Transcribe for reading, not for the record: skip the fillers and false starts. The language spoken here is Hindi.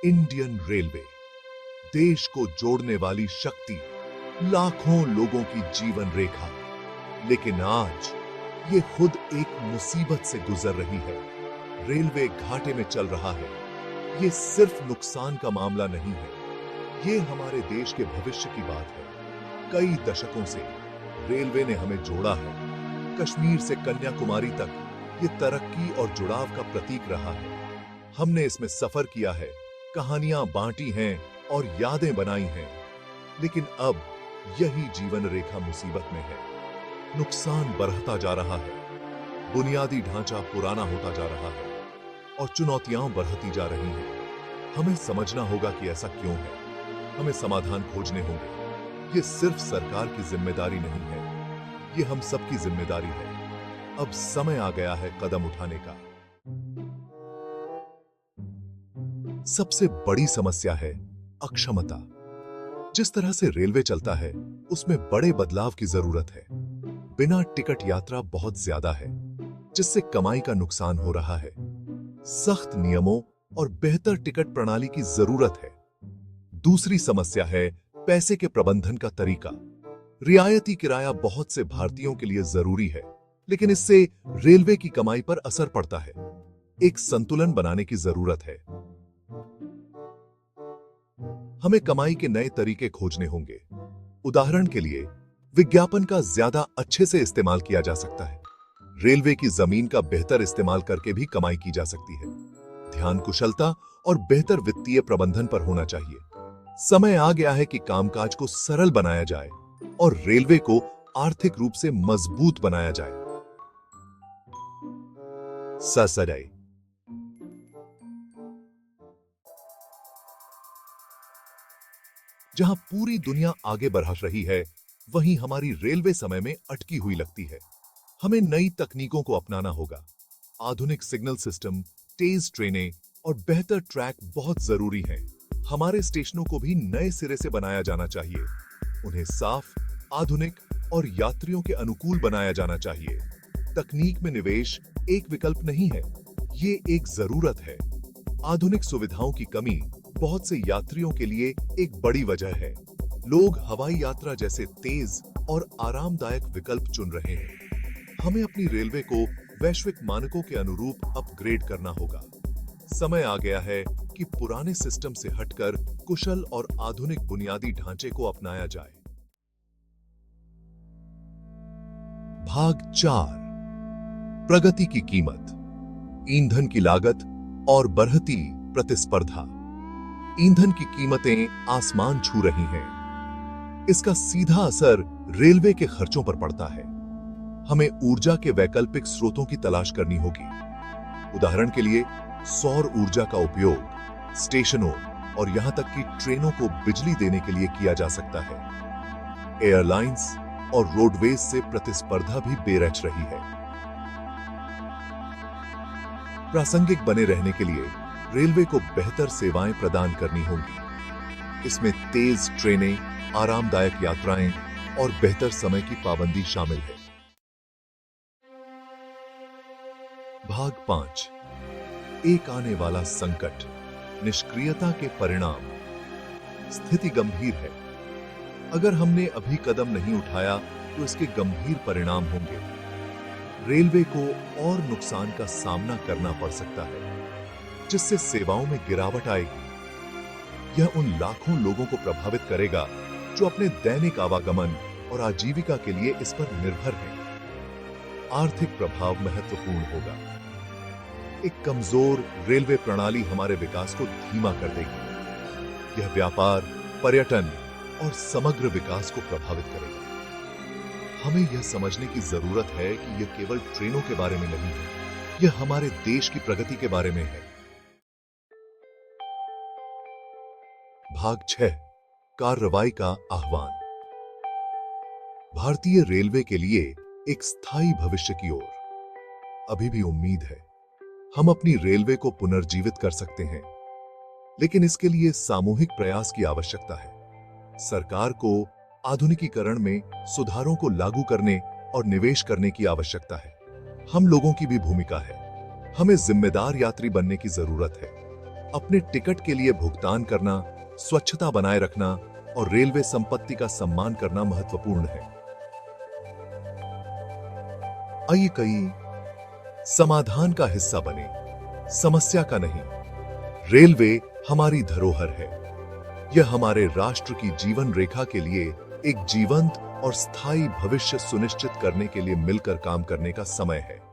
इंडियन रेलवे, देश को जोड़ने वाली शक्ति, लाखों लोगों की जीवन रेखा। लेकिन आज ये खुद एक मुसीबत से गुजर रही है। रेलवे घाटे में चल रहा है। ये सिर्फ नुकसान का मामला नहीं है, ये हमारे देश के भविष्य की बात है। कई दशकों से रेलवे ने हमें जोड़ा है। कश्मीर से कन्याकुमारी तक ये तरक्की और जुड़ाव का प्रतीक रहा है। हमने इसमें सफर किया है, कहानियां बांटी हैं और यादें बनाई हैं। लेकिन अब यही जीवन रेखा मुसीबत में है। नुकसान बढ़ता जा रहा है, बुनियादी ढांचा पुराना होता जा रहा है और चुनौतियां बढ़ती जा रही हैं। हमें समझना होगा कि ऐसा क्यों है। हमें समाधान खोजने होंगे। ये सिर्फ सरकार की जिम्मेदारी नहीं है, ये हम सबकी जिम्मेदारी है। अब समय आ गया है कदम उठाने का। सबसे बड़ी समस्या है अक्षमता। जिस तरह से रेलवे चलता है, उसमें बड़े बदलाव की जरूरत है। बिना टिकट यात्रा बहुत ज्यादा है, जिससे कमाई का नुकसान हो रहा है। सख्त नियमों और बेहतर टिकट प्रणाली की जरूरत है। दूसरी समस्या है पैसे के प्रबंधन का तरीका। रियायती किराया बहुत से भारतीयों के लिए जरूरी है, लेकिन इससे रेलवे की कमाई पर असर पड़ता है। एक संतुलन बनाने की जरूरत है। हमें कमाई के नए तरीके खोजने होंगे। उदाहरण के लिए, विज्ञापन का ज्यादा अच्छे से इस्तेमाल किया जा सकता है। रेलवे की जमीन का बेहतर इस्तेमाल करके भी कमाई की जा सकती है। ध्यान कुशलता और बेहतर वित्तीय प्रबंधन पर होना चाहिए। समय आ गया है कि कामकाज को सरल बनाया जाए और रेलवे को आर्थिक रूप से मजबूत बनाया जाए। ससरई जहां पूरी दुनिया आगे बढ़ रही है, वहीं हमारी रेलवे समय में अटकी हुई लगती है। हमें नई तकनीकों को अपनाना होगा। आधुनिक सिग्नल सिस्टम, तेज ट्रेनें और बेहतर ट्रैक बहुत जरूरी हैं। हमारे स्टेशनों को भी नए सिरे से बनाया जाना चाहिए। उन्हें साफ, आधुनिक और यात्रियों के अनुकूल बनाया जाना चाहिए। तकनीक में निवेश एक विकल्प नहीं है, ये एक जरूरत है। आधुनिक सुविधाओं की कमी बहुत से यात्रियों के लिए एक बड़ी वजह है। लोग हवाई यात्रा जैसे तेज और आरामदायक विकल्प चुन रहे हैं। हमें अपनी रेलवे को वैश्विक मानकों के अनुरूप अपग्रेड करना होगा। समय आ गया है कि पुराने सिस्टम से हटकर कुशल और आधुनिक बुनियादी ढांचे को अपनाया जाए। भाग 4, प्रगति की कीमत, ईंधन की लागत और बढ़ती प्रतिस्पर्धा। ईंधन की कीमतें आसमान छू रही हैं। इसका सीधा असर रेलवे के खर्चों पर पड़ता है। हमें ऊर्जा के वैकल्पिक स्रोतों की तलाश करनी होगी। उदाहरण के लिए, सौर ऊर्जा का उपयोग स्टेशनों और यहां तक कि ट्रेनों को बिजली देने के लिए किया जा सकता है। एयरलाइंस और रोडवेज से प्रतिस्पर्धा भी बेरच रही है। प्रासंगिक बने रहने के लिए रेलवे को बेहतर सेवाएं प्रदान करनी होंगी। इसमें तेज ट्रेनें, आरामदायक यात्राएं और बेहतर समय की पाबंदी शामिल है। भाग 5, एक आने वाला संकट, निष्क्रियता के परिणाम। स्थिति गंभीर है। अगर हमने अभी कदम नहीं उठाया तो इसके गंभीर परिणाम होंगे। रेलवे को और नुकसान का सामना करना पड़ सकता है, जिससे सेवाओं में गिरावट आएगी। यह उन लाखों लोगों को प्रभावित करेगा जो अपने दैनिक आवागमन और आजीविका के लिए इस पर निर्भर हैं। आर्थिक प्रभाव महत्वपूर्ण होगा। एक कमजोर रेलवे प्रणाली हमारे विकास को धीमा कर देगी। यह व्यापार, पर्यटन और समग्र विकास को प्रभावित करेगा। हमें यह समझने की जरूरत है कि यह केवल ट्रेनों के बारे में नहीं है, यह हमारे देश की प्रगति के बारे में है। भाग 6, कार्रवाई का आह्वान। भारतीय रेलवे के लिए एक स्थायी भविष्य की ओर अभी भी उम्मीद है। हम अपनी रेलवे को पुनर्जीवित कर सकते हैं, लेकिन इसके लिए सामूहिक प्रयास की आवश्यकता है। सरकार को आधुनिकीकरण में सुधारों को लागू करने और निवेश करने की आवश्यकता है। हम लोगों की भी भूमिका है। हमें जिम्मेदार यात्री बनने की जरूरत है। अपने टिकट के लिए भुगतान करना, स्वच्छता बनाए रखना और रेलवे संपत्ति का सम्मान करना महत्वपूर्ण है। आइए कई समाधान का हिस्सा बने, समस्या का नहीं। रेलवे हमारी धरोहर है। यह हमारे राष्ट्र की जीवन रेखा के लिए एक जीवंत और स्थायी भविष्य सुनिश्चित करने के लिए मिलकर काम करने का समय है।